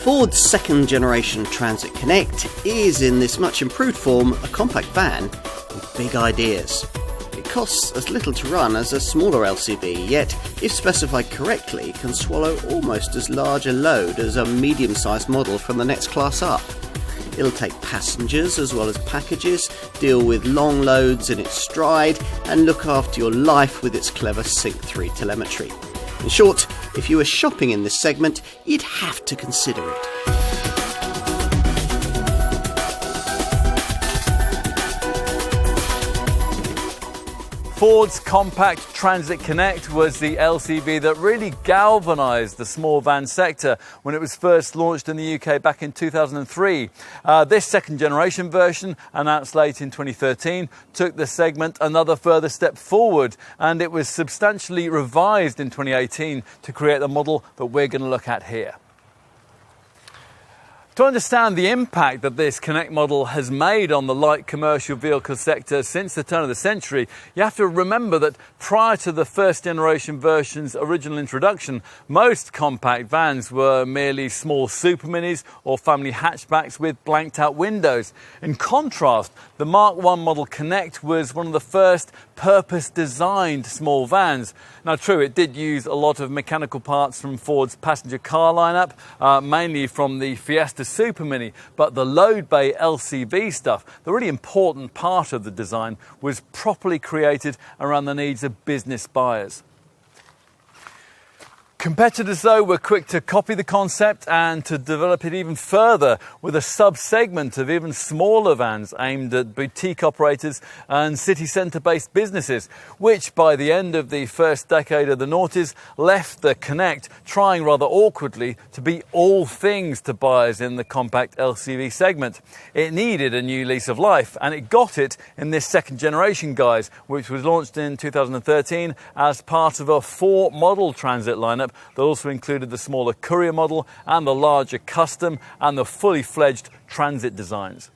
Ford's second generation Transit Connect is, in this much improved form, a compact van with big ideas. It costs as little to run as a smaller LCV, yet, if specified correctly, can swallow almost as large a load as a medium-sized model from the next class up. It'll take passengers as well as packages, deal with long loads in its stride, and look after your life with its clever Sync 3 telemetry. In short, if you were shopping in this segment, you'd have to consider it. Ford's compact Transit Connect was the LCV that really galvanised the small van sector when it was first launched in the UK back in 2003. This second generation version, announced late in 2013, took the segment another further step forward, and it was substantially revised in 2018 to create the model that we're going to look at here. To understand the impact that this Connect model has made on the light commercial vehicle sector since the turn of the century, you have to remember that prior to the first generation version's original introduction, most compact vans were merely small super minis or family hatchbacks with blanked out windows. In contrast, the Mark I model Connect was one of the first purpose-designed small vans. Now true, it did use a lot of mechanical parts from Ford's passenger car lineup, mainly from the Fiesta Super Mini, but the loadbay LCV stuff, the really important part of the design, was properly created around the needs of business buyers. Competitors, though, were quick to copy the concept and to develop it even further with a sub-segment of even smaller vans aimed at boutique operators and city centre-based businesses, which by the end of the first decade of the noughties left the Connect trying rather awkwardly to be all things to buyers in the compact LCV segment. It needed a new lease of life, and it got it in this second generation guise, which was launched in 2013 as part of a 4-model transit lineup that also included the smaller courier model and the larger custom and the fully fledged transit designs.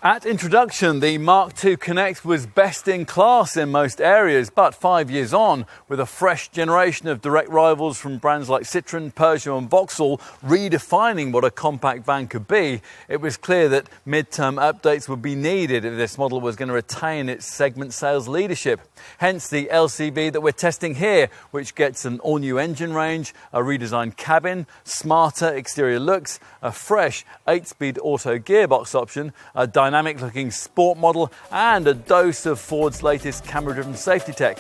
At introduction, the Mark II Connect was best in class in most areas, but 5 years on, with a fresh generation of direct rivals from brands like Citroën, Peugeot and Vauxhall redefining what a compact van could be, it was clear that mid-term updates would be needed if this model was going to retain its segment sales leadership. Hence the LCV that we're testing here, which gets an all-new engine range, a redesigned cabin, smarter exterior looks, a fresh 8-speed auto gearbox option, a dynamic-looking sport model, and a dose of Ford's latest camera-driven safety tech.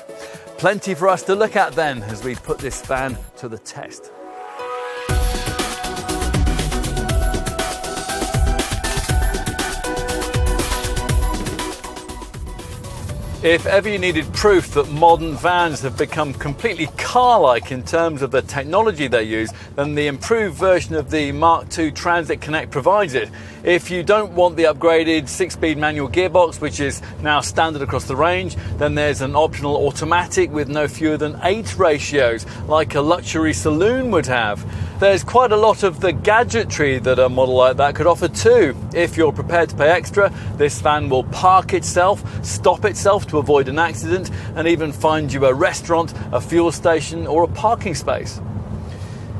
Plenty for us to look at then as we put this van to the test. If ever you needed proof that modern vans have become completely car-like in terms of the technology they use, then the improved version of the Mark II Transit Connect provides it. If you don't want the upgraded 6-speed manual gearbox, which is now standard across the range, then there's an optional automatic with no fewer than 8 ratios, like a luxury saloon would have. There's quite a lot of the gadgetry that a model like that could offer too. If you're prepared to pay extra, this van will park itself, stop itself to avoid an accident, and even find you a restaurant, a fuel station or a parking space.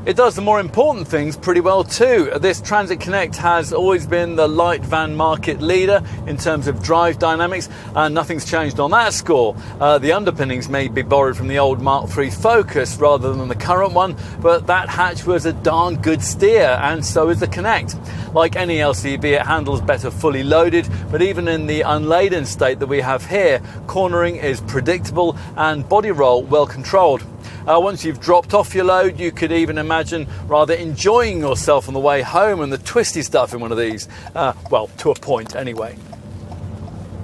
It does the more important things pretty well too. This Transit Connect has always been the light van market leader in terms of drive dynamics, and nothing's changed on that score. The underpinnings may be borrowed from the old Mark III Focus rather than the current one, but that hatch was a darn good steer, and so is the Connect. Like any LCV, it handles better fully loaded, but even in the unladen state that we have here, cornering is predictable and body roll well controlled. Once you've dropped off your load, you could even imagine rather enjoying yourself on the way home and the twisty stuff in one of these. Well, to a point anyway.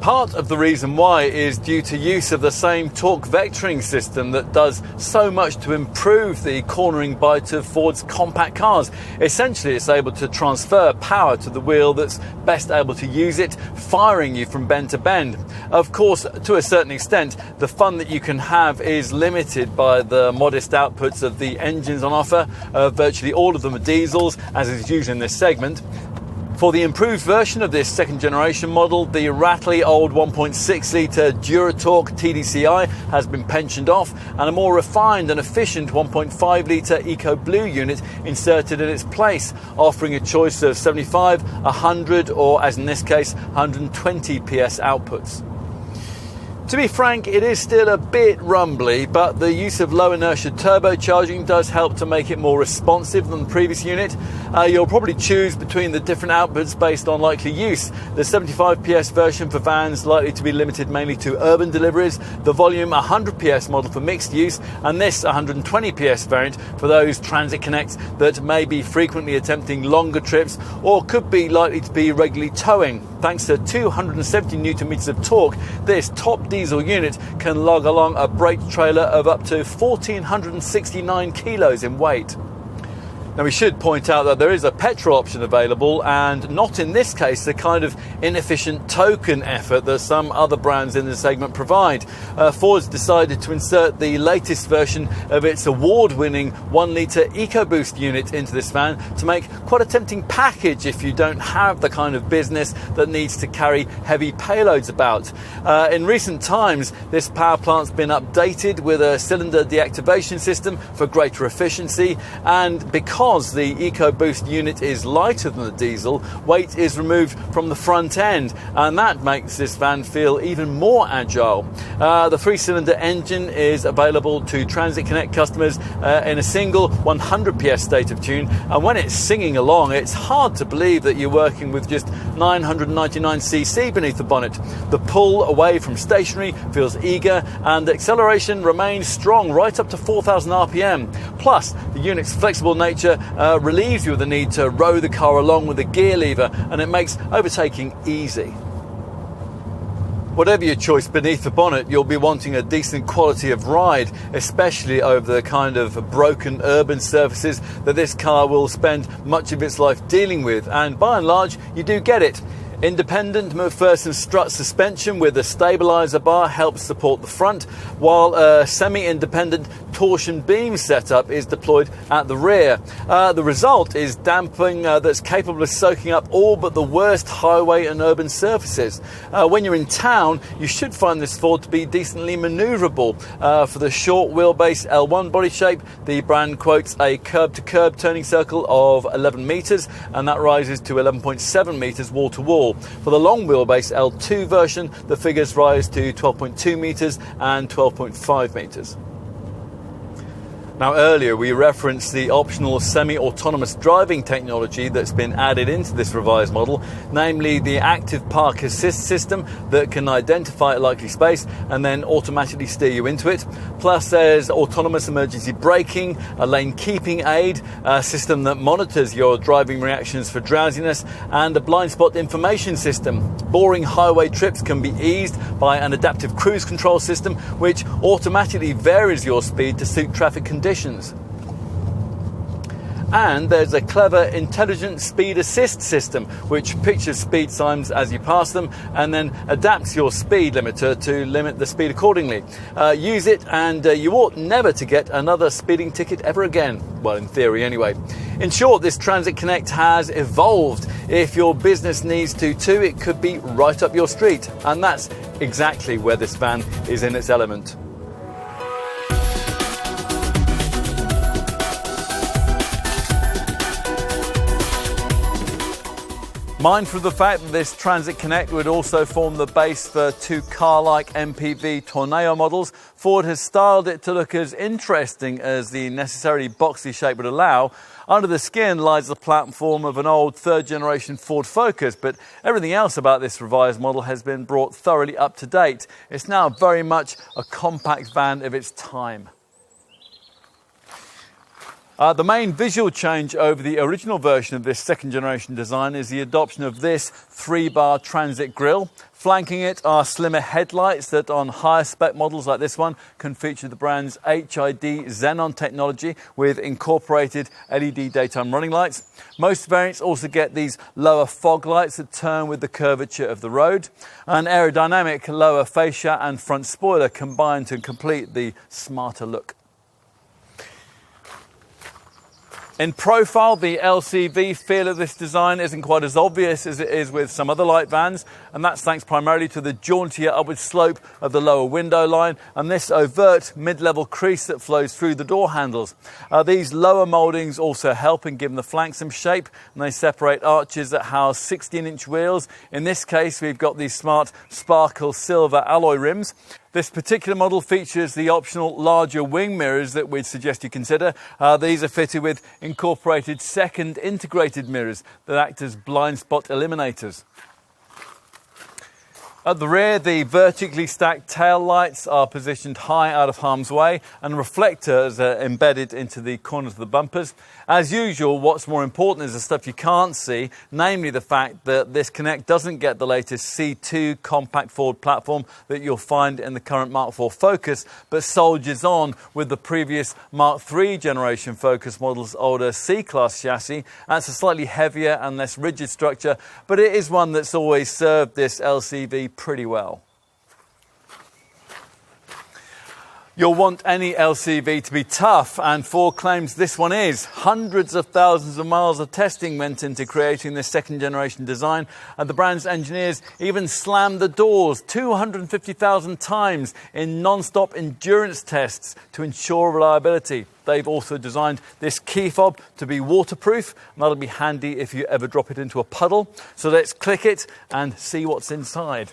Part of the reason why is due to use of the same torque vectoring system that does so much to improve the cornering bite of Ford's compact cars. Essentially, it's able to transfer power to the wheel that's best able to use it, firing you from bend to bend. Of course, to a certain extent, the fun that you can have is limited by the modest outputs of the engines on offer. Virtually all of them are diesels, as is used in this segment. For the improved version of this second generation model, the rattly old 1.6 litre Duratorque TDCi has been pensioned off and a more refined and efficient 1.5 litre EcoBlue unit inserted in its place, offering a choice of 75, 100 or, as in this case, 120 PS outputs. To be frank, it is still a bit rumbly, but the use of low inertia turbocharging does help to make it more responsive than the previous unit. You'll probably choose between the different outputs based on likely use. The 75 PS version for vans likely to be limited mainly to urban deliveries, the volume 100 PS model for mixed use, and this 120 PS variant for those Transit Connects that may be frequently attempting longer trips or could be likely to be regularly towing. Thanks to 270 Newton meters of torque, this top diesel unit can lug along a brake trailer of up to 1,469 kilos in weight. Now, we should point out that there is a petrol option available, and not in this case the kind of inefficient token effort that some other brands in the segment provide. Ford's decided to insert the latest version of its award-winning 1 litre EcoBoost unit into this van to make quite a tempting package if you don't have the kind of business that needs to carry heavy payloads about. In recent times, this power plant's been updated with a cylinder deactivation system for greater efficiency, and because the EcoBoost unit is lighter than the diesel, weight is removed from the front end, and that makes this van feel even more agile. The 3-cylinder engine is available to Transit Connect customers in a single 100 PS state of tune, and when it's singing along, it's hard to believe that you're working with just 999cc beneath the bonnet. The pull away from stationary feels eager, and acceleration remains strong right up to 4,000 RPM. Plus, the unit's flexible nature relieves you of the need to row the car along with a gear lever, and it makes overtaking easy. Whatever your choice beneath the bonnet, you'll be wanting a decent quality of ride, especially over the kind of broken urban surfaces that this car will spend much of its life dealing with, and by and large you do get it. Independent McPherson strut suspension with a stabiliser bar helps support the front, while a semi-independent torsion beam setup is deployed at the rear. The result is damping that's capable of soaking up all but the worst highway and urban surfaces. When you're in town, you should find this Ford to be decently manoeuvrable. For the short wheelbase L1 body shape, the brand quotes a curb-to-curb turning circle of 11 metres, and that rises to 11.7 metres wall-to-wall. For the long wheelbase L2 version, the figures rise to 12.2 metres and 12.5 metres. Now, earlier we referenced the optional semi-autonomous driving technology that's been added into this revised model, namely the active park assist system that can identify a likely space and then automatically steer you into it. Plus, there's autonomous emergency braking, a lane keeping aid, a system that monitors your driving reactions for drowsiness, and a blind spot information system. Boring highway trips can be eased by an adaptive cruise control system which automatically varies your speed to suit traffic conditions. And there's a clever intelligent speed assist system which pictures speed signs as you pass them and then adapts your speed limiter to limit the speed accordingly. Use it and you ought never to get another speeding ticket ever again. Well, in theory anyway. In short, this Transit Connect has evolved. If your business needs to too, it could be right up your street, and that's exactly where this van is in its element. Mindful of the fact that this Transit Connect would also form the base for two car-like MPV Tornado models, Ford has styled it to look as interesting as the necessarily boxy shape would allow. Under the skin lies the platform of an old third-generation Ford Focus, but everything else about this revised model has been brought thoroughly up to date. It's now very much a compact van of its time. The main visual change over the original version of this second generation design is the adoption of this 3-bar transit grille. Flanking it are slimmer headlights that on higher spec models like this one can feature the brand's HID xenon technology with incorporated LED daytime running lights. Most variants also get these lower fog lights that turn with the curvature of the road. An aerodynamic lower fascia and front spoiler combine to complete the smarter look. In profile, the LCV feel of this design isn't quite as obvious as it is with some other light vans, and that's thanks primarily to the jauntier upward slope of the lower window line and this overt mid-level crease that flows through the door handles. These lower mouldings also help in giving the flanks some shape, and they separate arches that house 16-inch wheels. In this case, we've got these smart sparkle silver alloy rims. This particular model features the optional larger wing mirrors that we'd suggest you consider. These are fitted with incorporated second integrated mirrors that act as blind spot eliminators. At the rear, the vertically stacked tail lights are positioned high out of harm's way, and reflectors are embedded into the corners of the bumpers. As usual, what's more important is the stuff you can't see, namely the fact that this Connect doesn't get the latest C2 compact Ford platform that you'll find in the current Mark IV Focus, but soldiers on with the previous Mark III generation Focus model's older C-Class chassis. That's a slightly heavier and less rigid structure, but it is one that's always served this LCV pretty well. You'll want any LCV to be tough, and Ford claims this one is. Hundreds of thousands of miles of testing went into creating this second generation design, and the brand's engineers even slammed the doors 250,000 times in non-stop endurance tests to ensure reliability. They've also designed this key fob to be waterproof, and that'll be handy if you ever drop it into a puddle. So let's click it and see what's inside.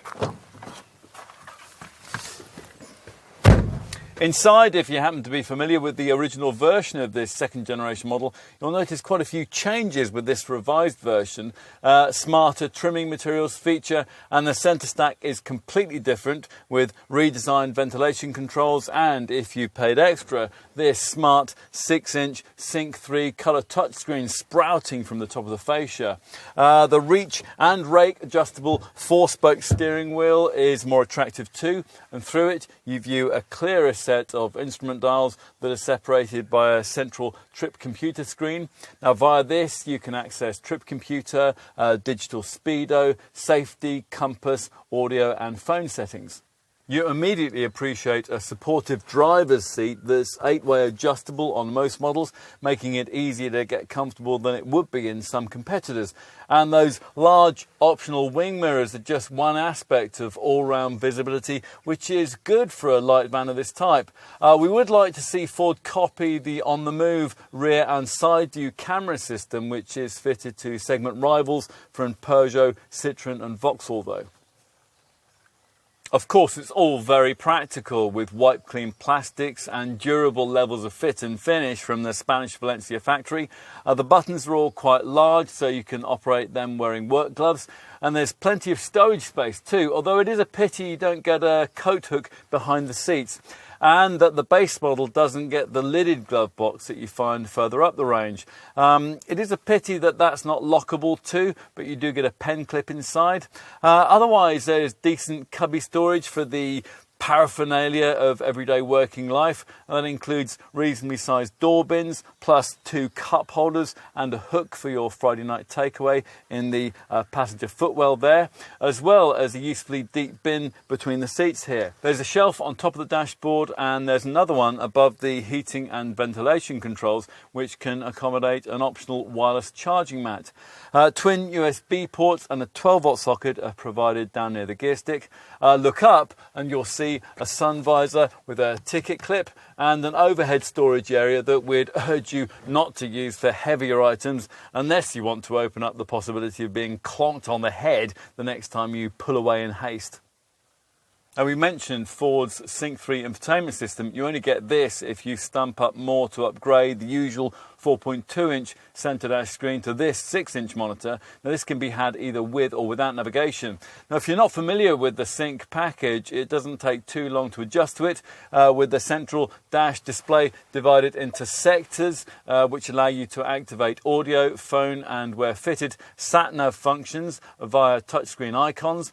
Inside, if you happen to be familiar with the original version of this second generation model, you'll notice quite a few changes with this revised version. Smarter trimming materials feature, and the centre stack is completely different with redesigned ventilation controls, and if you paid extra, this smart 6-inch Sync 3 colour touchscreen sprouting from the top of the fascia. The reach and rake adjustable 4-spoke steering wheel is more attractive too, and through it you view a clearer set of instrument dials that are separated by a central trip computer screen. Now via this you can access trip computer, digital speedo, safety, compass, audio and phone settings. You immediately appreciate a supportive driver's seat that's 8-way adjustable on most models, making it easier to get comfortable than it would be in some competitors. And those large optional wing mirrors are just one aspect of all-round visibility, which is good for a light van of this type. We would like to see Ford copy the on-the-move rear and side view camera system, which is fitted to segment rivals from Peugeot, Citroën and Vauxhall though. Of course, it's all very practical with wipe-clean plastics and durable levels of fit and finish from the Spanish Valencia factory. The buttons are all quite large, so you can operate them wearing work gloves. And there's plenty of stowage space too, although it is a pity you don't get a coat hook behind the seats. And that the base model doesn't get the lidded glove box that you find further up the range. It is a pity that that's not lockable too, but you do get a pen clip inside. Otherwise, there's decent cubby storage for the paraphernalia of everyday working life, and that includes reasonably sized door bins, plus 2 cup holders and a hook for your Friday night takeaway in the passenger footwell there, as well as a usefully deep bin between the seats here. There's a shelf on top of the dashboard, and there's another one above the heating and ventilation controls, which can accommodate an optional wireless charging mat. Twin USB ports and a 12-volt socket are provided down near the gear stick. Look up and you'll see a sun visor with a ticket clip and an overhead storage area that we'd urge you not to use for heavier items unless you want to open up the possibility of being clonked on the head the next time you pull away in haste. And we mentioned Ford's Sync 3 infotainment system. You only get this if you stump up more to upgrade the usual 4.2-inch centre dash screen to this 6-inch monitor. Now this can be had either with or without navigation. Now if you're not familiar with the Sync package, it doesn't take too long to adjust to it, with the central dash display divided into sectors which allow you to activate audio, phone and, where fitted, sat-nav functions via touchscreen icons.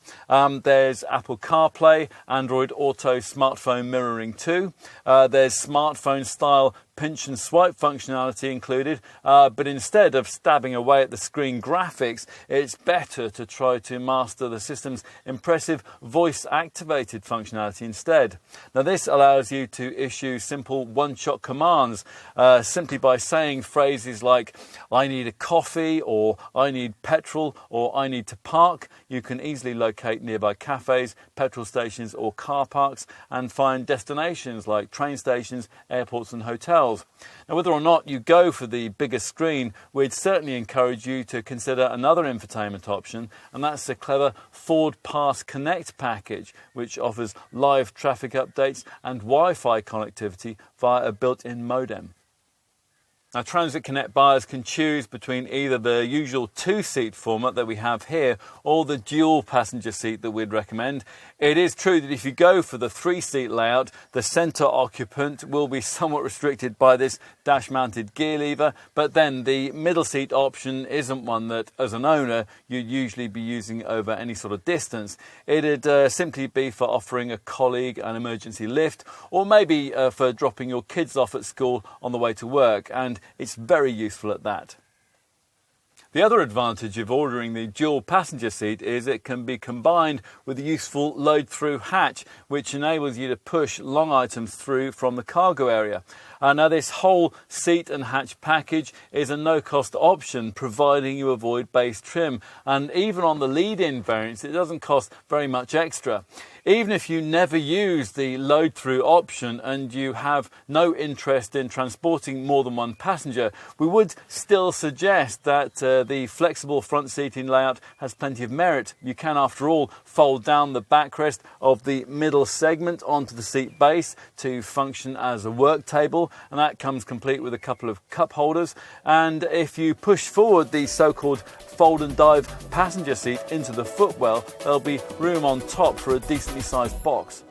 There's Apple CarPlay, Android Auto smartphone mirroring too. There's smartphone style pinch and swipe functionality, included, but instead of stabbing away at the screen graphics, it's better to try to master the system's impressive voice-activated functionality instead. Now this allows you to issue simple one-shot commands simply by saying phrases like "I need a coffee," or "I need petrol," or "I need to park." You can easily locate nearby cafes, petrol stations or car parks and find destinations like train stations, airports and hotels. Now whether or not you go for the bigger screen, we'd certainly encourage you to consider another infotainment option, and that's the clever Ford Pass Connect package, which offers live traffic updates and Wi-Fi connectivity via a built-in modem. Now, Transit Connect buyers can choose between either the usual two-seat format that we have here or the dual passenger seat that we'd recommend. It is true that if you go for the three-seat layout, the centre occupant will be somewhat restricted by this dash-mounted gear lever, but then the middle seat option isn't one that, as an owner, you'd usually be using over any sort of distance. It'd simply be for offering a colleague an emergency lift, or maybe for dropping your kids off at school on the way to work, and it's very useful at that. The other advantage of ordering the dual passenger seat is it can be combined with the useful load-through hatch, which enables you to push long items through from the cargo area. Now this whole seat and hatch package is a no-cost option, providing you avoid base trim, and even on the lead-in variants it doesn't cost very much extra. Even if you never use the load-through option and you have no interest in transporting more than one passenger, we would still suggest that the flexible front seating layout has plenty of merit. You can, after all, fold down the backrest of the middle segment onto the seat base to function as a work table, and that comes complete with a couple of cup holders. And if you push forward the so-called fold and dive passenger seat into the footwell, there'll be room on top for a decently sized box.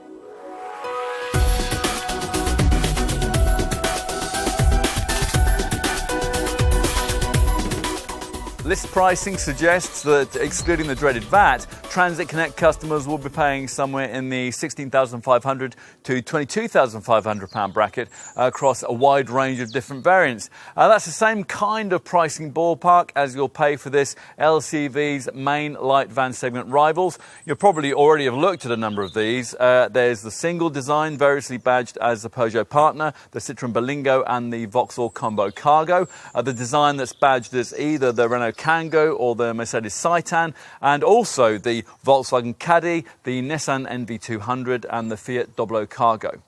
List pricing suggests that, excluding the dreaded VAT, Transit Connect customers will be paying somewhere in the £16,500 to £22,500 bracket across a wide range of different variants. That's the same kind of pricing ballpark as you'll pay for this LCV's main light van segment rivals. You'll probably already have looked at a number of these. There's the single design, variously badged as the Peugeot Partner, the Citroën Berlingo and the Vauxhall Combo Cargo. The design that's badged as either the Renault Kangoo or the Mercedes Citan, and also the Volkswagen Caddy, the Nissan NV200 and the Fiat Doblo Cargo.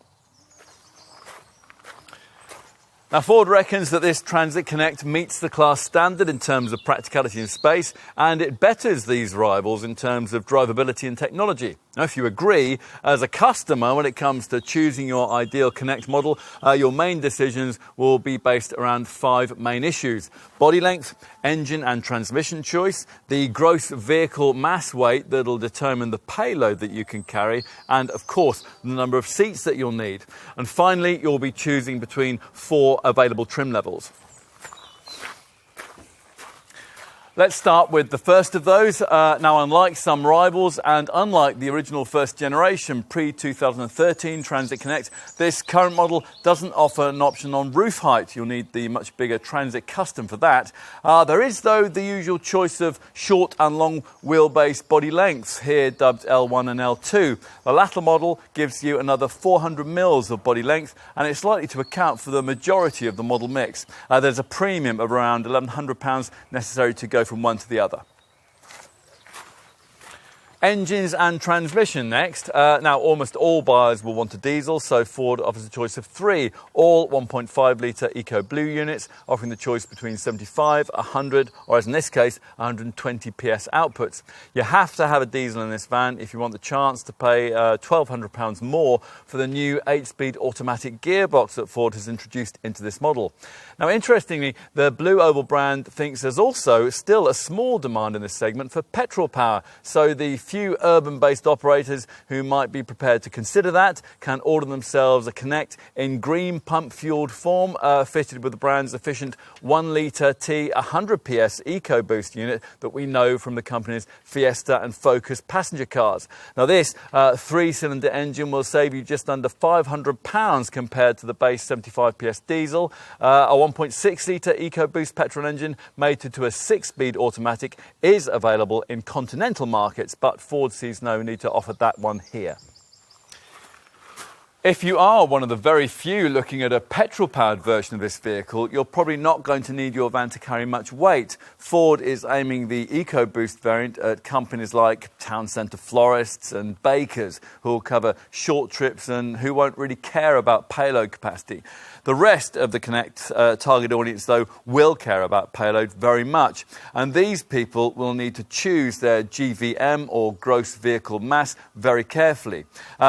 Now, Ford reckons that this Transit Connect meets the class standard in terms of practicality and space, and it betters these rivals in terms of drivability and technology. Now, if you agree, as a customer, when it comes to choosing your ideal Connect model, your main decisions will be based around 5 main issues: body length, engine and transmission choice, the gross vehicle mass weight that'll determine the payload that you can carry, and of course, the number of seats that you'll need. And finally, you'll be choosing between 4 available trim levels. Let's start with the first of those. Now, unlike some rivals and unlike the original first generation pre-2013 Transit Connect, this current model doesn't offer an option on roof height. You'll need the much bigger Transit Custom for that. There is, though, the usual choice of short and long wheelbase body lengths, here dubbed L1 and L2. The latter model gives you another 400 mils of body length, and it's likely to account for the majority of the model mix. There's a premium of around £1,100 necessary to go from one to the other. Engines and transmission next. Now, almost all buyers will want a diesel, so Ford offers a choice of 3, all 1.5 litre EcoBlue units, offering the choice between 75, 100, or as in this case, 120 PS outputs. You have to have a diesel in this van if you want the chance to pay £1,200 more for the new 8-speed automatic gearbox that Ford has introduced into this model. Now, interestingly, the Blue Oval brand thinks there's also still a small demand in this segment for petrol power, so the few urban-based operators who might be prepared to consider that can order themselves a Connect in green pump-fueled form, fitted with the brand's efficient 1 litre T 100 PS EcoBoost unit that we know from the company's Fiesta and Focus passenger cars. Now this 3-cylinder engine will save you just under £500 compared to the base 75 PS diesel. A 1.6 litre EcoBoost petrol engine mated to a 6-speed automatic is available in continental markets, but Ford sees no need to offer that one here. If you are one of the very few looking at a petrol-powered version of this vehicle, you're probably not going to need your van to carry much weight. Ford is aiming the EcoBoost variant at companies like town centre florists and bakers who will cover short trips and who won't really care about payload capacity. The rest of the Connect target audience, though, will care about payload very much. And these people will need to choose their GVM, or gross vehicle mass, very carefully.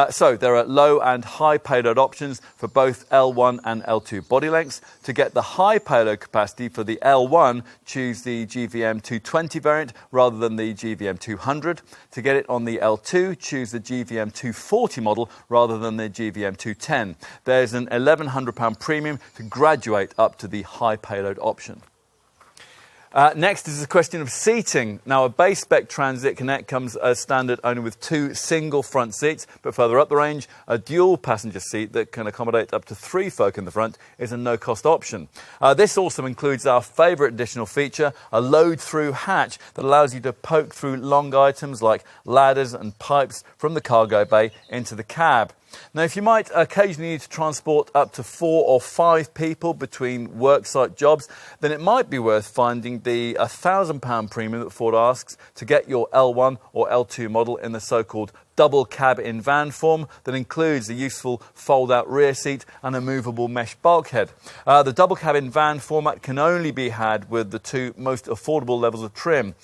So there are low and high payload options for both L1 and L2 body lengths. To get the high payload capacity for the L1, choose the GVM 220 variant rather than the GVM 200. To get it on the L2, choose the GVM 240 model rather than the GVM 210. There's an £1,100 premium to graduate up to the high payload option. Next is a question of seating. Now, a base spec Transit Connect comes as standard only with 2 single front seats, but further up the range, a dual passenger seat that can accommodate up to 3 folk in the front is a no-cost option. This also includes our favourite additional feature, a load-through hatch that allows you to poke through long items like ladders and pipes from the cargo bay into the cab. Now, if you might occasionally need to transport up to 4 or 5 people between worksite jobs, then it might be worth finding the £1,000 premium that Ford asks to get your L1 or L2 model in the so-called double cab in van form that includes a useful fold-out rear seat and a movable mesh bulkhead. The double cab in van format can only be had with the 2 most affordable levels of trim.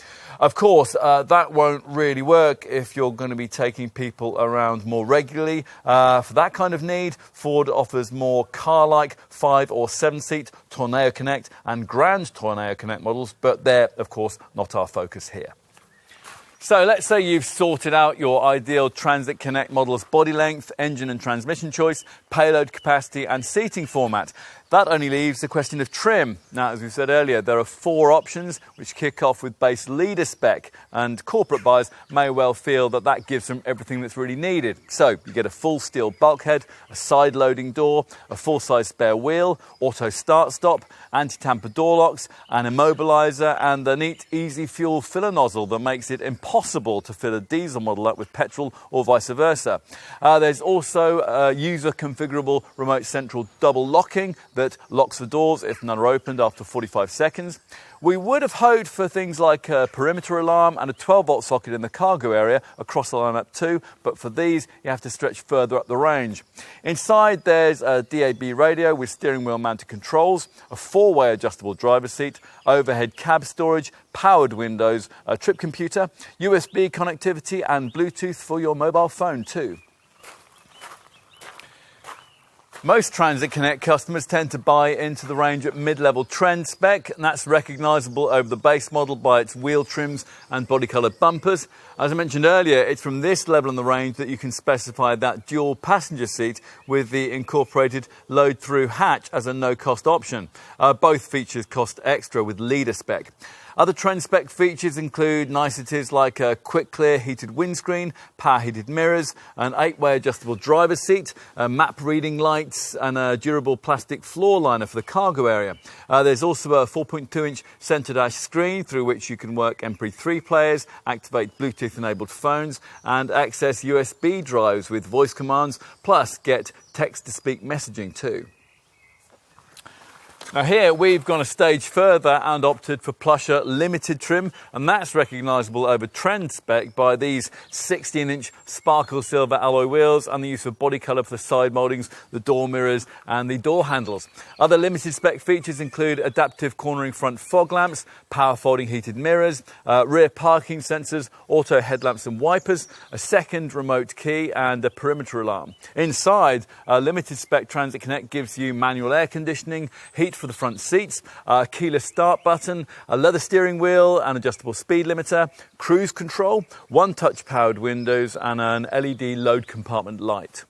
Of course, that won't really work if you're going to be taking people around more regularly. For that kind of need, Ford offers more car-like 5 or 7-seat Tornado Connect and Grand Tornado Connect models, but they're, of course, not our focus here. So let's say you've sorted out your ideal Transit Connect model's body length, engine and transmission choice, payload capacity and seating format. That only leaves the question of trim. Now, as we said earlier, there are 4 options which kick off with base leader spec, and corporate buyers may well feel that that gives them everything that's really needed. So you get a full steel bulkhead, a side loading door, a full-size spare wheel, auto start-stop, anti-tamper door locks, an immobiliser and the neat easy fuel filler nozzle that makes it impossible to fill a diesel model up with petrol or vice versa. There's also user configurable remote central double locking that locks the doors if none are opened after 45 seconds. We would have hoped for things like a perimeter alarm and a 12-volt socket in the cargo area across the lineup too, but for these you have to stretch further up the range. Inside there's a DAB radio with steering wheel mounted controls, a 4-way adjustable driver's seat, overhead cab storage, powered windows, a trip computer, USB connectivity and Bluetooth for your mobile phone too. Most Transit Connect customers tend to buy into the range at mid-level trend spec, and that's recognisable over the base model by its wheel trims and body-coloured bumpers. As I mentioned earlier, it's from this level in the range that you can specify that dual passenger seat with the incorporated load-through hatch as a no-cost option. Both features cost extra with leader spec. Other trend spec features include niceties like a quick clear heated windscreen, power heated mirrors, an 8-way adjustable driver's seat, map reading lights and a durable plastic floor liner for the cargo area. There's also a 4.2-inch centre dash screen through which you can work MP3 players, activate Bluetooth enabled phones and access USB drives with voice commands, plus get text-to-speak messaging too. Now here we've gone a stage further and opted for plusher limited trim, and that's recognisable over trend spec by these 16-inch sparkle silver alloy wheels and the use of body colour for the side mouldings, the door mirrors and the door handles. Other limited spec features include adaptive cornering front fog lamps, power folding heated mirrors, rear parking sensors, auto headlamps and wipers, a second remote key and a perimeter alarm. Inside, limited spec Transit Connect gives you manual air conditioning, heat for the front seats, a keyless start button, a leather steering wheel, an adjustable speed limiter, cruise control, one touch powered windows and an LED load compartment light.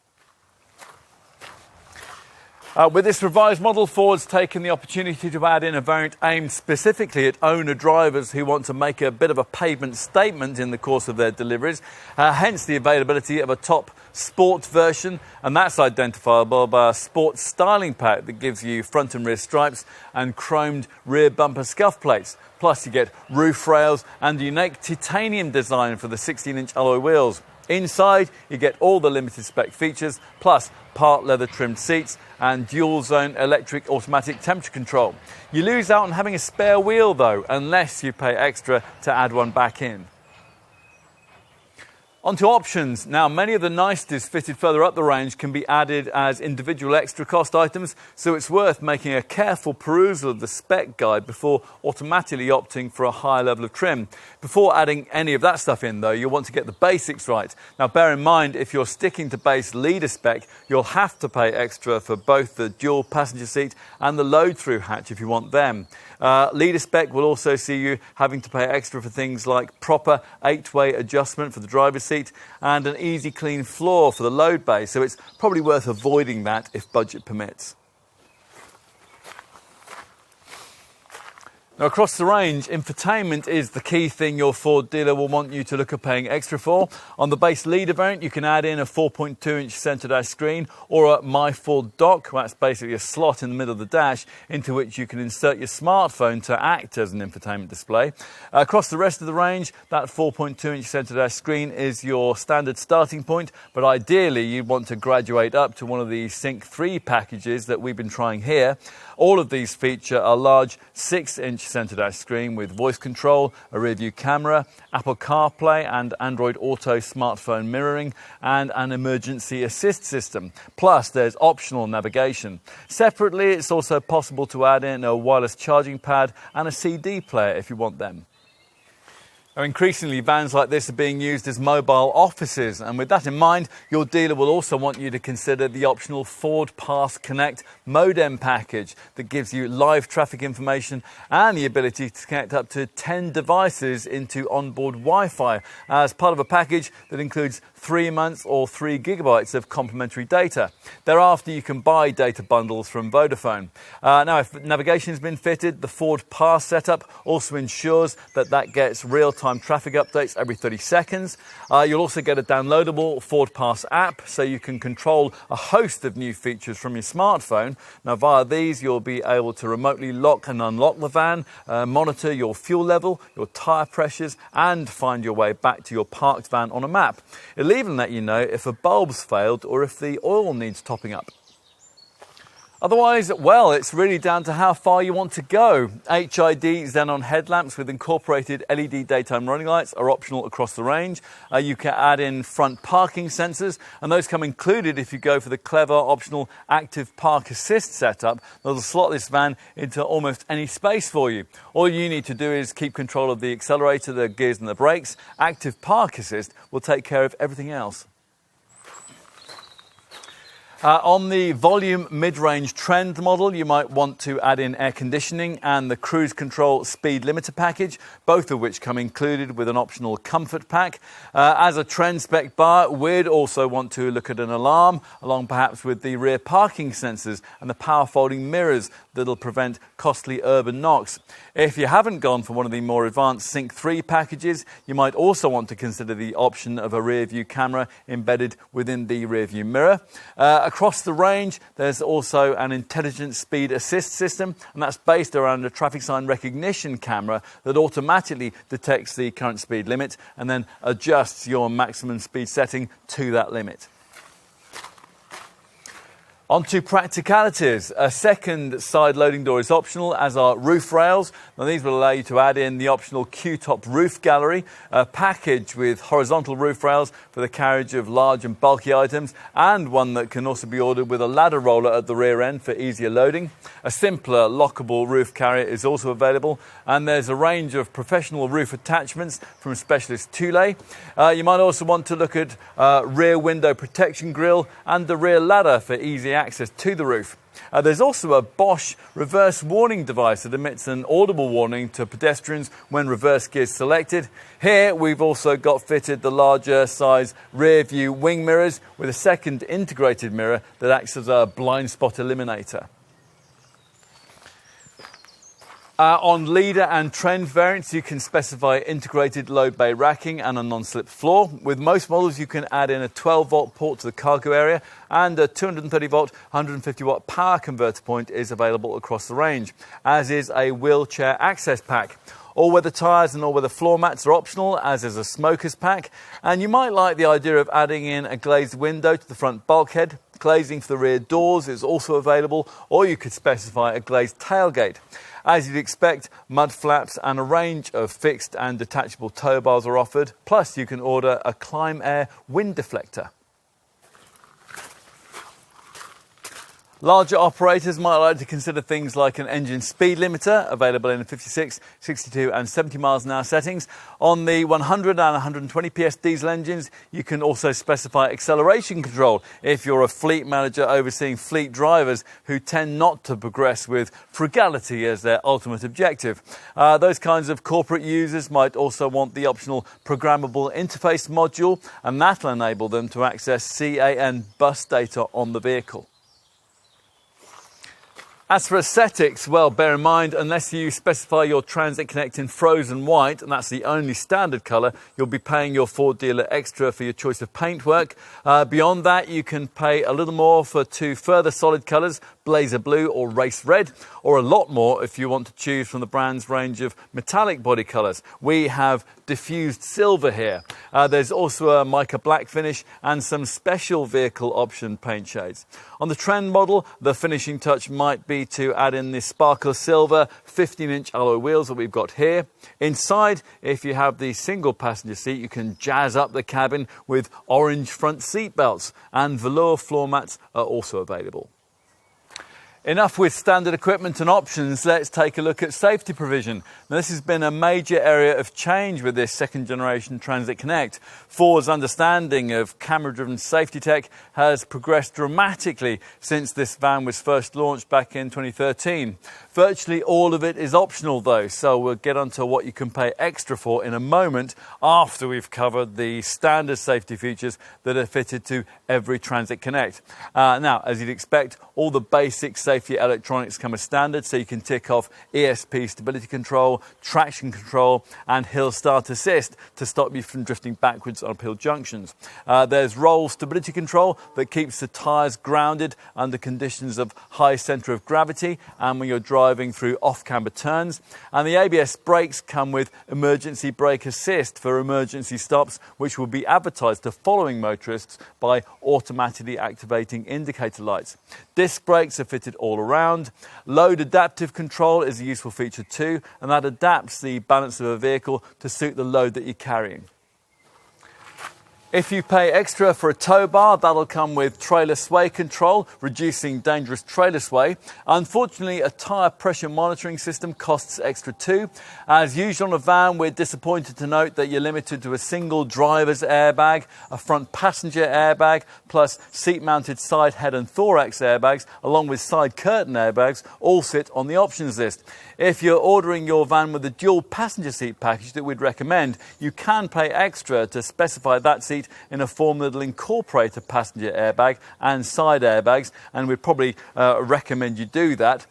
With this revised model, Ford's taken the opportunity to add in a variant aimed specifically at owner drivers who want to make a bit of a pavement statement in the course of their deliveries, hence the availability of a top sport version, and that's identifiable by a sport styling pack that gives you front and rear stripes and chromed rear bumper scuff plates. Plus you get roof rails and a unique titanium design for the 16-inch alloy wheels. Inside, you get all the limited spec features, plus part leather trimmed seats and dual zone electric automatic temperature control. You lose out on having a spare wheel though, unless you pay extra to add one back in. On to options. Now, many of the niceties fitted further up the range can be added as individual extra cost items, so it's worth making a careful perusal of the spec guide before automatically opting for a higher level of trim. Before adding any of that stuff in though, you'll want to get the basics right. Now bear in mind, if you're sticking to base leader spec, you'll have to pay extra for both the dual passenger seat and the load through hatch if you want them. Leader spec will also see you having to pay extra for things like proper 8-way adjustment for the driver's seat and an easy clean floor for the load bay, so it's probably worth avoiding that if budget permits. Now, across the range, infotainment is the key thing your Ford dealer will want you to look at paying extra for. On the base leader variant, you can add in a 4.2-inch centre dash screen or a My Ford dock. That's basically a slot in the middle of the dash into which you can insert your smartphone to act as an infotainment display. Across the rest of the range, that 4.2-inch centre dash screen is your standard starting point, but ideally you'd want to graduate up to one of the Sync 3 packages that we've been trying here. All of these feature a large 6-inch centre dash screen with voice control, a rear view camera, Apple CarPlay and Android Auto smartphone mirroring, and an emergency assist system. Plus there's optional navigation. Separately, it's also possible to add in a wireless charging pad and a CD player if you want them. Now, increasingly, vans like this are being used as mobile offices, and with that in mind, your dealer will also want you to consider the optional Ford Pass Connect modem package that gives you live traffic information and the ability to connect up to 10 devices into onboard Wi-Fi as part of a package that includes 3 months or 3 gigabytes of complimentary data. Thereafter, you can buy data bundles from Vodafone. Now, if navigation has been fitted, the Ford Pass setup also ensures that gets real-time traffic updates every 30 seconds. You'll also get a downloadable Ford Pass app so you can control a host of new features from your smartphone. Now, via these, you'll be able to remotely lock and unlock the van, monitor your fuel level, your tyre pressures, and find your way back to your parked van on a map. It'll even let you know if a bulb's failed or if the oil needs topping up. Otherwise, well, it's really down to how far you want to go. HID xenon headlamps with incorporated LED daytime running lights are optional across the range. You can add in front parking sensors, and those come included if you go for the clever optional active park assist setup that'll slot this van into almost any space for you. All you need to do is keep control of the accelerator, the gears and the brakes. Active park assist will take care of everything else. On the volume mid-range trend model, you might want to add in air conditioning and the cruise control speed limiter package, both of which come included with an optional comfort pack. As a trend spec bar, we'd also want to look at an alarm, along perhaps with the rear parking sensors and the power folding mirrors that'll prevent costly urban knocks. If you haven't gone for one of the more advanced Sync 3 packages, you might also want to consider the option of a rear view camera embedded within the rear view mirror. Across the range, there's also an intelligent speed assist system, and that's based around a traffic sign recognition camera that automatically detects the current speed limit and then adjusts your maximum speed setting to that limit. On to practicalities. A second side loading door is optional, as are roof rails. Now, these will allow you to add in the optional Q-top roof gallery, a package with horizontal roof rails for the carriage of large and bulky items, and one that can also be ordered with a ladder roller at the rear end for easier loading. A simpler lockable roof carrier is also available, and there's a range of professional roof attachments from specialist Thule. You might also want to look at rear window protection grille and the rear ladder for easy access to the roof. There's also a Bosch reverse warning device that emits an audible warning to pedestrians when reverse gear is selected. Here we've also got fitted the larger size rear view wing mirrors with a second integrated mirror that acts as a blind spot eliminator. On leader and trend variants, you can specify integrated load bay racking and a non-slip floor. With most models, you can add in a 12-volt port to the cargo area, and a 230-volt, 150-watt power converter point is available across the range, as is a wheelchair access pack. All-weather tyres and all-weather floor mats are optional, as is a smoker's pack. And you might like the idea of adding in a glazed window to the front bulkhead. Glazing for the rear doors is also available, or you could specify a glazed tailgate. As you'd expect, mud flaps and a range of fixed and detachable tow bars are offered, plus you can order a Climb Air wind deflector. Larger operators might like to consider things like an engine speed limiter, available in 56, 62 and 70 miles an hour settings. On the 100 and 120 PS diesel engines, you can also specify acceleration control if you're a fleet manager overseeing fleet drivers who tend not to progress with frugality as their ultimate objective. Those kinds of corporate users might also want the optional programmable interface module, and that'll enable them to access CAN bus data on the vehicle. As for aesthetics, well, bear in mind, unless you specify your Transit Connect in frozen white, and that's the only standard colour, you'll be paying your Ford dealer extra for your choice of paintwork. Beyond that, you can pay a little more for two further solid colours, Blazer Blue or Race Red, or a lot more if you want to choose from the brand's range of metallic body colours. We have diffused silver here. There's also a mica black finish and some special vehicle option paint shades. On the Trend model, the finishing touch might be to add in the sparkle silver 15-inch alloy wheels that we've got here. Inside, if you have the single passenger seat, you can jazz up the cabin with orange front seat belts, and velour floor mats are also available. Enough with standard equipment and options, let's take a look at safety provision. Now, this has been a major area of change with this second generation Transit Connect. Ford's understanding of camera-driven safety tech has progressed dramatically since this van was first launched back in 2013. Virtually all of it is optional though, so we'll get onto what you can pay extra for in a moment after we've covered the standard safety features that are fitted to every Transit Connect. Now, as you'd expect, all the basic safety electronics come as standard, so you can tick off ESP stability control, traction control and hill start assist to stop you from drifting backwards on uphill junctions. There's roll stability control that keeps the tyres grounded under conditions of high centre of gravity and when you're driving through off-camber turns. And the ABS brakes come with emergency brake assist for emergency stops, which will be advertised to following motorists by automatically activating indicator lights. Disc brakes are fitted all around. Load adaptive control is a useful feature too, and that adapts the balance of a vehicle to suit the load that you're carrying. If you pay extra for a tow bar, that'll come with trailer sway control, reducing dangerous trailer sway. Unfortunately, a tyre pressure monitoring system costs extra too. As usual on a van, we're disappointed to note that you're limited to a single driver's airbag, a front passenger airbag, plus seat-mounted side head and thorax airbags, along with side curtain airbags, all sit on the options list. If you're ordering your van with a dual passenger seat package that we'd recommend, you can pay extra to specify that seat in a form that will incorporate a passenger airbag and side airbags, and we'd probably recommend you do that.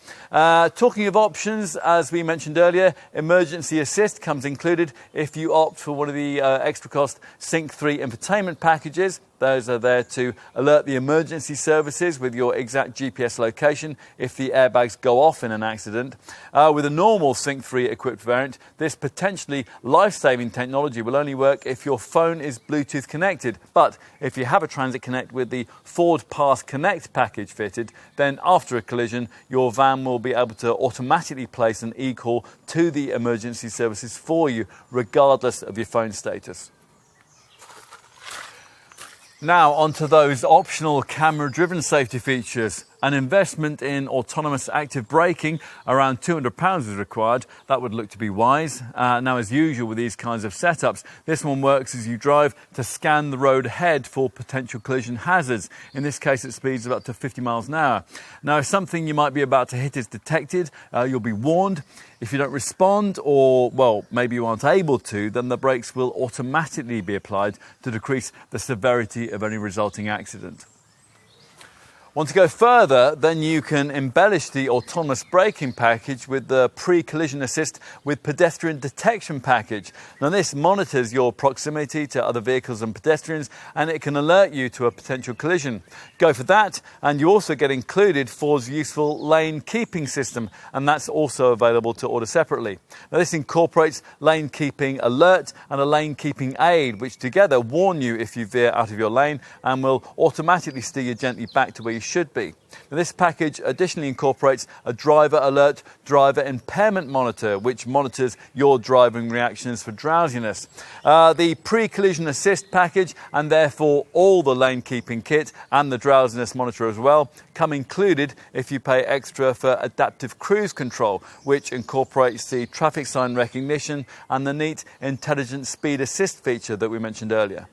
Talking of options, as we mentioned earlier, emergency assist comes included if you opt for one of the extra cost Sync 3 infotainment packages. Those are there to alert the emergency services with your exact GPS location if the airbags go off in an accident. With a normal Sync 3 equipped variant, this potentially life-saving technology will only work if your phone is Bluetooth connected. But if you have a Transit Connect with the Ford Pass Connect package fitted, then after a collision, your van will be able to automatically place an e-call to the emergency services for you, regardless of your phone status. Now onto those optional camera-driven safety features. An investment in autonomous active braking, around £200 is required. That would look to be wise. Now, as usual with these kinds of setups, this one works as you drive to scan the road ahead for potential collision hazards, in this case at speeds of up to 50 miles an hour. Now, if something you might be about to hit is detected, you'll be warned. If you don't respond, or, well, maybe you aren't able to, then the brakes will automatically be applied to decrease the severity of any resulting accident. Want to go further, then you can embellish the autonomous braking package with the pre-collision assist with pedestrian detection package. Now, this monitors your proximity to other vehicles and pedestrians, and it can alert you to a potential collision. Go for that, and you also get included Ford's useful lane keeping system, and that's also available to order separately. Now, this incorporates lane keeping alert and a lane keeping aid, which together warn you if you veer out of your lane and will automatically steer you gently back to where you should be. Now, this package additionally incorporates a driver alert driver impairment monitor, which monitors your driving reactions for drowsiness. The pre-collision assist package, and therefore all the lane keeping kit and the drowsiness monitor as well, come included if you pay extra for adaptive cruise control, which incorporates the traffic sign recognition and the neat intelligent speed assist feature that we mentioned earlier.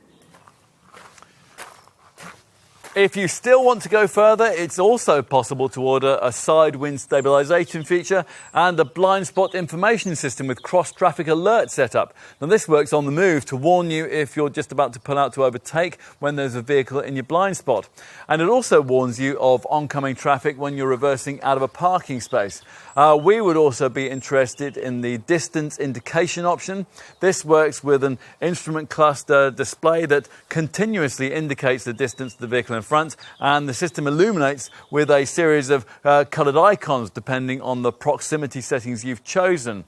If you still want to go further, it's also possible to order a side wind stabilisation feature and a blind spot information system with cross-traffic alert setup. Now, this works on the move to warn you if you're just about to pull out to overtake when there's a vehicle in your blind spot. And it also warns you of oncoming traffic when you're reversing out of a parking space. We would also be interested in the distance indication option. This works with an instrument cluster display that continuously indicates the distance to the vehicle in front, and the system illuminates with a series of coloured icons depending on the proximity settings you've chosen.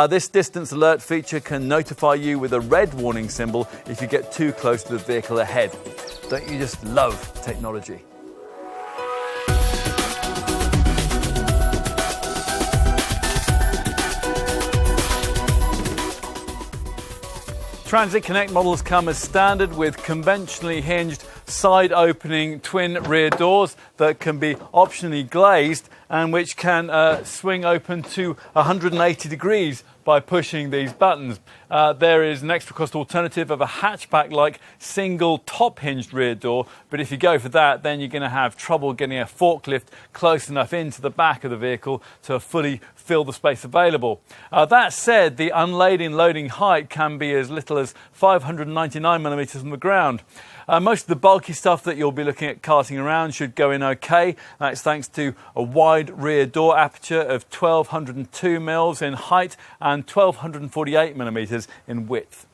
This distance alert feature can notify you with a red warning symbol if you get too close to the vehicle ahead. Don't you just love technology? Transit Connect models come as standard with conventionally hinged side-opening twin rear doors that can be optionally glazed and which can swing open to 180 degrees by pushing these buttons. There is an extra cost alternative of a hatchback-like single top-hinged rear door, but if you go for that, then you're going to have trouble getting a forklift close enough into the back of the vehicle to fully fill the space available. That said, the unlading loading height can be as little as 599mm from the ground. Most of the bulky stuff that you'll be looking at carting around should go in okay. That's thanks to a wide rear door aperture of 1202mm in height and 1248mm in width.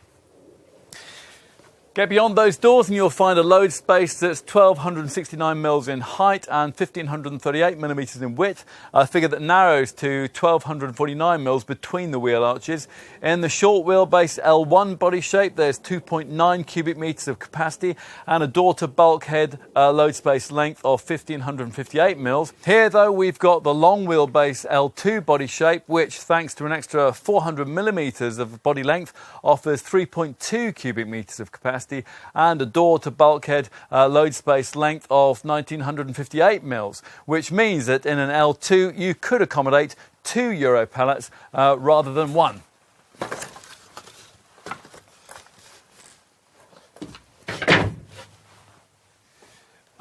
Get beyond those doors and you'll find a load space that's 1269mm in height and 1538mm in width, a figure that narrows to 1249mm between the wheel arches. In the short wheelbase L1 body shape, there's 2.9 cubic metres of capacity and a door to bulkhead load space length of 1558mm. Here, though, we've got the long wheelbase L2 body shape, which, thanks to an extra 400mm of body length, offers 3.2 cubic metres of capacity and a door to bulkhead load space length of 1958mm, which means that in an L2 you could accommodate 2 Euro pallets rather than 1.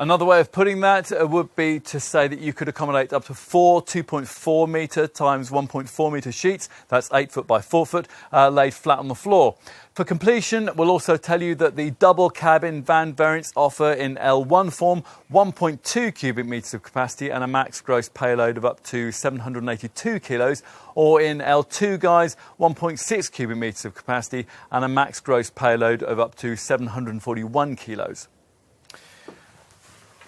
Another way of putting that would be to say that you could accommodate up to 4 2.4 metre times 1.4 metre sheets, that's 8 foot by 4 foot, laid flat on the floor. For completion, we'll also tell you that the double cabin van variants offer in L1 form 1.2 cubic metres of capacity and a max gross payload of up to 782 kilos, or in L2 guys, 1.6 cubic metres of capacity and a max gross payload of up to 741 kilos.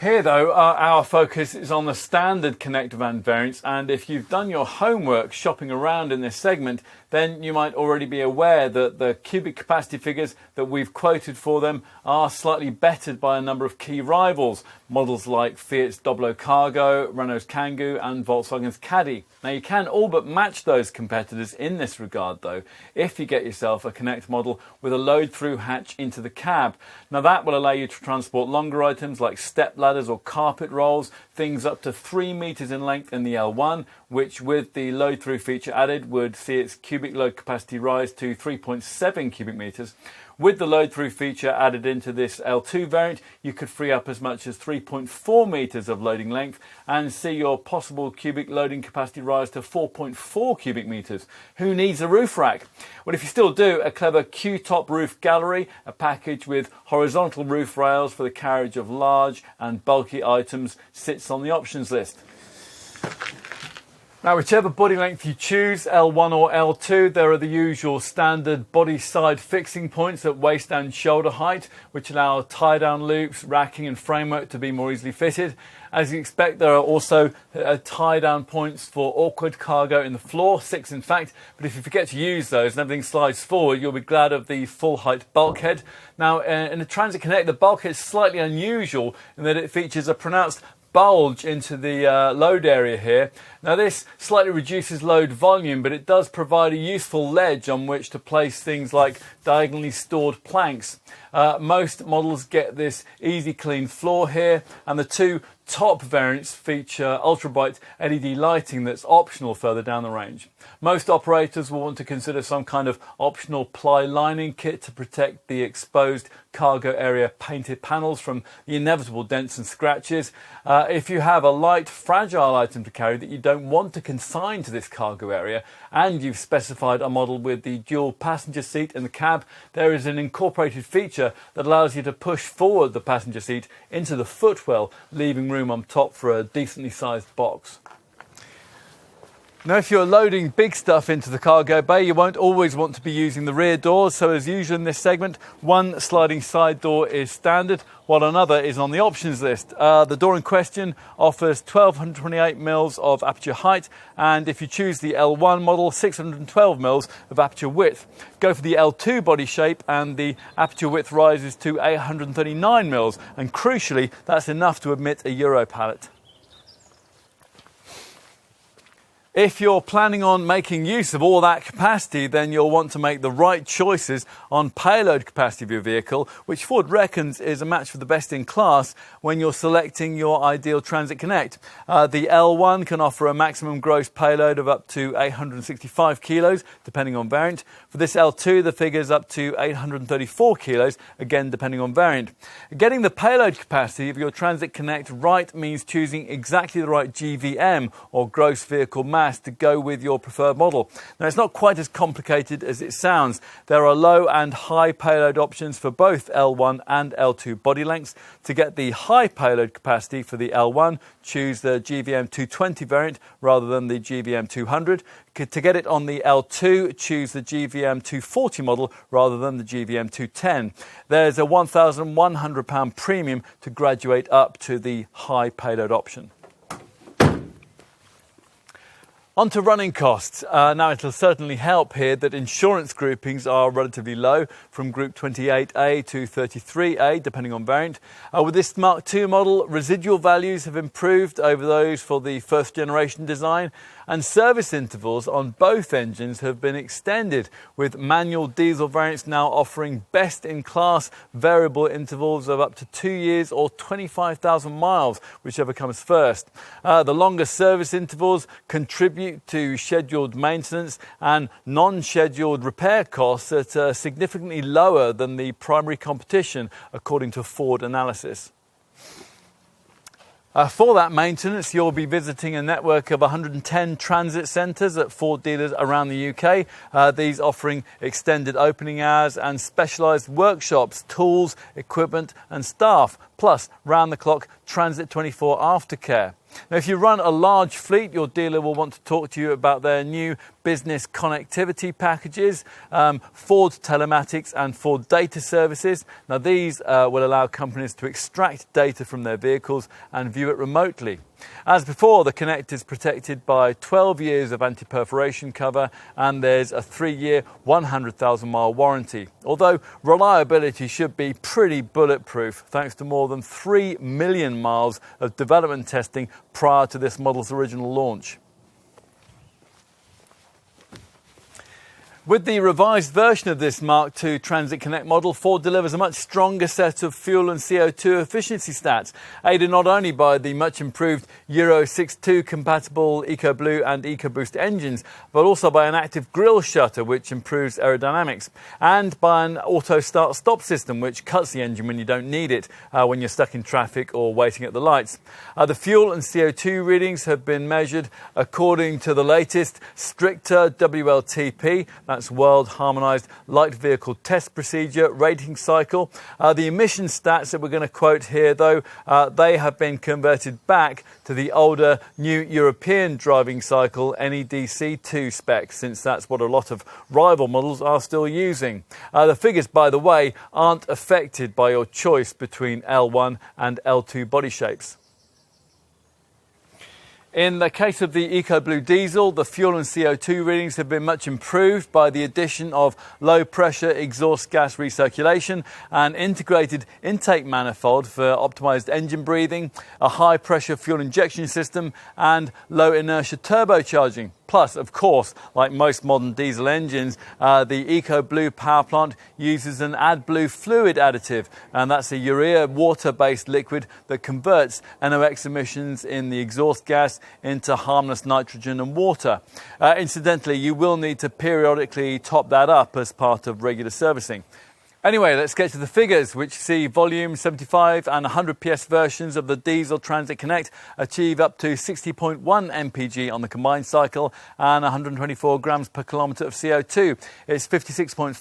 Here, though, our focus is on the standard Connect van variants, and if you've done your homework shopping around in this segment, then you might already be aware that the cubic capacity figures that we've quoted for them are slightly bettered by a number of key rivals, models like Fiat's Doblo Cargo, Renault's Kangoo and Volkswagen's Caddy. Now, you can all but match those competitors in this regard, though, if you get yourself a Connect model with a load-through hatch into the cab. Now, that will allow you to transport longer items like step ladders, ladders or carpet rolls, things up to 3 meters in length in the L1, which with the load through feature added would see its cubic load capacity rise to 3.7 cubic meters. With the load through feature added into this L2 variant, you could free up as much as 3.4 meters of loading length and see your possible cubic loading capacity rise to 4.4 cubic meters. Who needs a roof rack? Well, if you still do, a clever Q-top roof gallery, a package with horizontal roof rails for the carriage of large and bulky items, sits on the options list. Now, whichever body length you choose, L1 or L2, there are the usual standard body side fixing points at waist and shoulder height, which allow tie-down loops, racking and framework to be more easily fitted. As you expect, there are also tie-down points for awkward cargo in the floor, 6 in fact, but if you forget to use those and everything slides forward, you'll be glad of the full-height bulkhead. Now, in the Transit Connect, the bulkhead is slightly unusual in that it features a pronounced bulge into the load area here. Now this slightly reduces load volume, but it does provide a useful ledge on which to place things like diagonally stored planks. Most models get this easy clean floor here, and the two top variants feature ultra bright LED lighting that's optional further down the range. Most operators will want to consider some kind of optional ply lining kit to protect the exposed cargo area painted panels from the inevitable dents and scratches. If you have a light, fragile item to carry that you don't want to consign to this cargo area, and you've specified a model with the dual passenger seat in the cab, there is an incorporated feature that allows you to push forward the passenger seat into the footwell, leaving room on top for a decently sized box. Now, if you're loading big stuff into the cargo bay, you won't always want to be using the rear doors. So as usual in this segment, one sliding side door is standard, while another is on the options list. The door in question offers 1228 mils of aperture height, and if you choose the L1 model, 612 mils of aperture width. Go for the L2 body shape and the aperture width rises to 839 mils, and crucially, that's enough to admit a Euro pallet. If you're planning on making use of all that capacity, then you'll want to make the right choices on payload capacity of your vehicle, which Ford reckons is a match for the best in class when you're selecting your ideal Transit Connect. The L1 can offer a maximum gross payload of up to 865 kilos, depending on variant. For this L2, the figure's up to 834 kilos, again depending on variant. Getting the payload capacity of your Transit Connect right means choosing exactly the right GVM, or gross vehicle mass, to go with your preferred model. Now, it's not quite as complicated as it sounds. There are low and high payload options for both L1 and L2 body lengths. To get the high payload capacity for the L1, choose the GVM 220 variant rather than the GVM 200. To get it on the L2, choose the GVM 240 model rather than the GVM 210. There's a £1,100 premium to graduate up to the high payload option. On to running costs. Now, it'll certainly help here that insurance groupings are relatively low, from Group 28A to 33A, depending on variant. With this Mark II model, residual values have improved over those for the first generation design, and service intervals on both engines have been extended, with manual diesel variants now offering best-in-class variable intervals of up to 2 years or 25,000 miles, whichever comes first. The longer service intervals contribute to scheduled maintenance and non-scheduled repair costs that are significantly lower than the primary competition, according to Ford analysis. For that maintenance, you'll be visiting a network of 110 transit centres at Ford dealers around the UK, these offering extended opening hours and specialised workshops, tools, equipment and staff, plus round-the-clock Transit 24 aftercare. Now, if you run a large fleet, your dealer will want to talk to you about their new business connectivity packages, Ford Telematics and Ford Data Services. Now, these will allow companies to extract data from their vehicles and view it remotely. As before, the Connect is protected by 12 years of anti-perforation cover, and there's a 3-year, 100,000-mile warranty. Although reliability should be pretty bulletproof, thanks to more than 3 million miles of development testing prior to this model's original launch. With the revised version of this Mark II Transit Connect model, Ford delivers a much stronger set of fuel and CO2 efficiency stats, aided not only by the much improved Euro 6.2 compatible EcoBlue and EcoBoost engines, but also by an active grille shutter which improves aerodynamics, and by an auto start-stop system which cuts the engine when you don't need it, when you're stuck in traffic or waiting at the lights. The fuel and CO2 readings have been measured according to the latest, stricter WLTP, that's World Harmonised Light Vehicle Test Procedure rating cycle. The emission stats that we're going to quote here, though, they have been converted back to the older New European Driving Cycle NEDC2 spec, since that's what a lot of rival models are still using. The figures, by the way, aren't affected by your choice between L1 and L2 body shapes. In the case of the EcoBlue diesel, the fuel and CO2 readings have been much improved by the addition of low-pressure exhaust gas recirculation, an integrated intake manifold for optimised engine breathing, a high-pressure fuel injection system, and low-inertia turbocharging. Plus, of course, like most modern diesel engines, the EcoBlue power plant uses an AdBlue fluid additive, and that's a urea water-based liquid that converts NOx emissions in the exhaust gas into harmless nitrogen and water. Incidentally, you will need to periodically top that up as part of regular servicing. Anyway, let's get to the figures, which see volume 75 and 100 PS versions of the diesel Transit Connect achieve up to 60.1 mpg on the combined cycle and 124 grams per kilometre of CO2. It's 56.5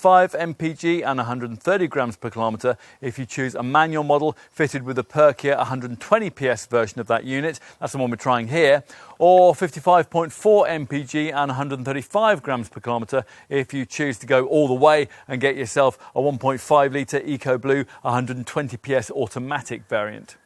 mpg and 130 grams per kilometre if you choose a manual model fitted with a Prettier 120 PS version of that unit. That's the one we're trying here. Or 55.4 mpg and 135 grams per kilometre if you choose to go all the way and get yourself a 1.5 litre EcoBlue 120 PS automatic variant.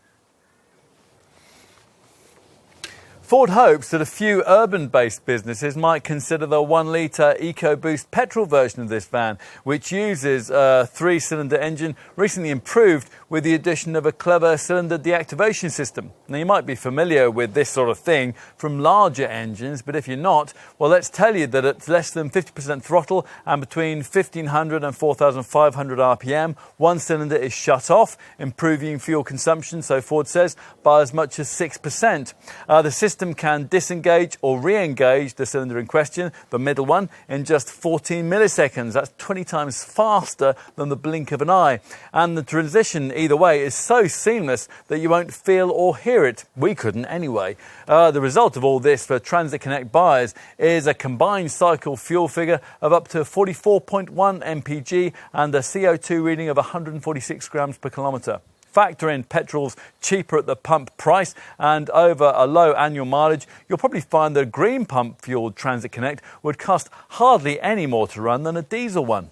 Ford hopes that a few urban-based businesses might consider the 1 litre EcoBoost petrol version of this van, which uses a 3-cylinder engine recently improved with the addition of a clever cylinder deactivation system. Now, you might be familiar with this sort of thing from larger engines, but if you're not, well, let's tell you that at less than 50% throttle and between 1,500 and 4,500 RPM, one cylinder is shut off, improving fuel consumption, so Ford says, by as much as 6%. The system can disengage or re-engage the cylinder in question, the middle one, in just 14 milliseconds. That's 20 times faster than the blink of an eye. And the transition, either way, is so seamless that you won't feel or hear it. We couldn't anyway. The result of all this for Transit Connect buyers is a combined cycle fuel figure of up to 44.1 mpg and a CO2 reading of 146 grams per kilometre. Factor in petrol's cheaper at the pump price, and over a low annual mileage, you'll probably find that a green pump fueled Transit Connect would cost hardly any more to run than a diesel one.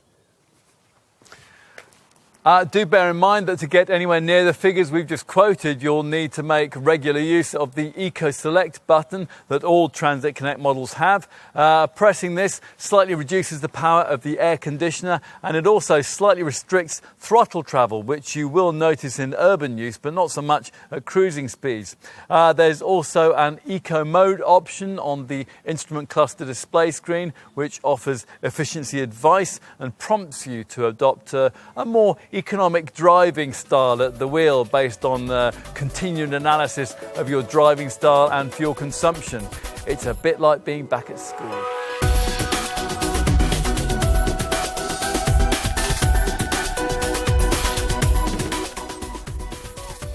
Do bear in mind that to get anywhere near the figures we've just quoted, you'll need to make regular use of the Eco Select button that all Transit Connect models have. Pressing this slightly reduces the power of the air conditioner, and it also slightly restricts throttle travel, which you will notice in urban use, but not so much at cruising speeds. There's also an Eco Mode option on the instrument cluster display screen, which offers efficiency advice and prompts you to adopt a more economic driving style at the wheel based on continued analysis of your driving style and fuel consumption. It's a bit like being back at school.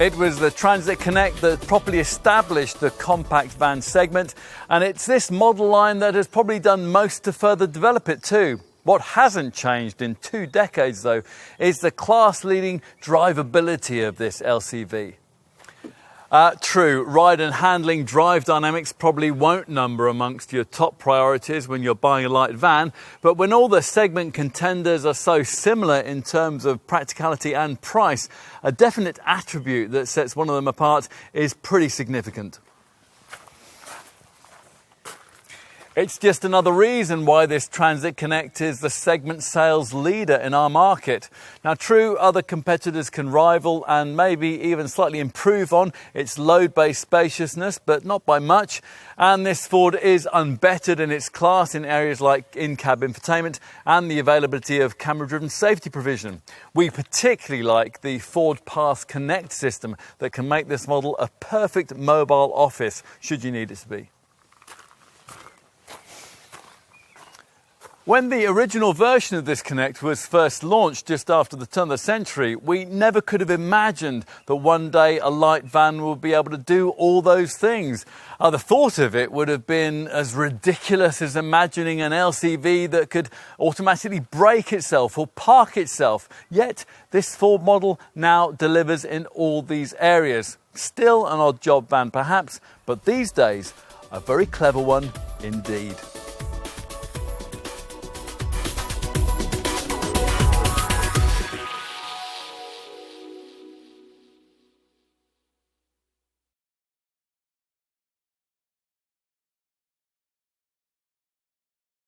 It was the Transit Connect that properly established the compact van segment, and it's this model line that has probably done most to further develop it too. What hasn't changed in 2 decades, though, is the class-leading drivability of this LCV. True, ride and handling drive dynamics probably won't number amongst your top priorities when you're buying a light van, but when all the segment contenders are so similar in terms of practicality and price, a definite attribute that sets one of them apart is pretty significant. It's just another reason why this Transit Connect is the segment sales leader in our market. Now, true, other competitors can rival and maybe even slightly improve on its load-based spaciousness, but not by much. And this Ford is unbettered in its class in areas like in-cab infotainment and the availability of camera-driven safety provision. We particularly like the Ford Pass Connect system that can make this model a perfect mobile office, should you need it to be. When the original version of this Connect was first launched just after the turn of the century, we never could have imagined that one day a light van would be able to do all those things. The thought of it would have been as ridiculous as imagining an LCV that could automatically brake itself or park itself. Yet this Ford model now delivers in all these areas. Still an odd job van perhaps, but these days a very clever one indeed.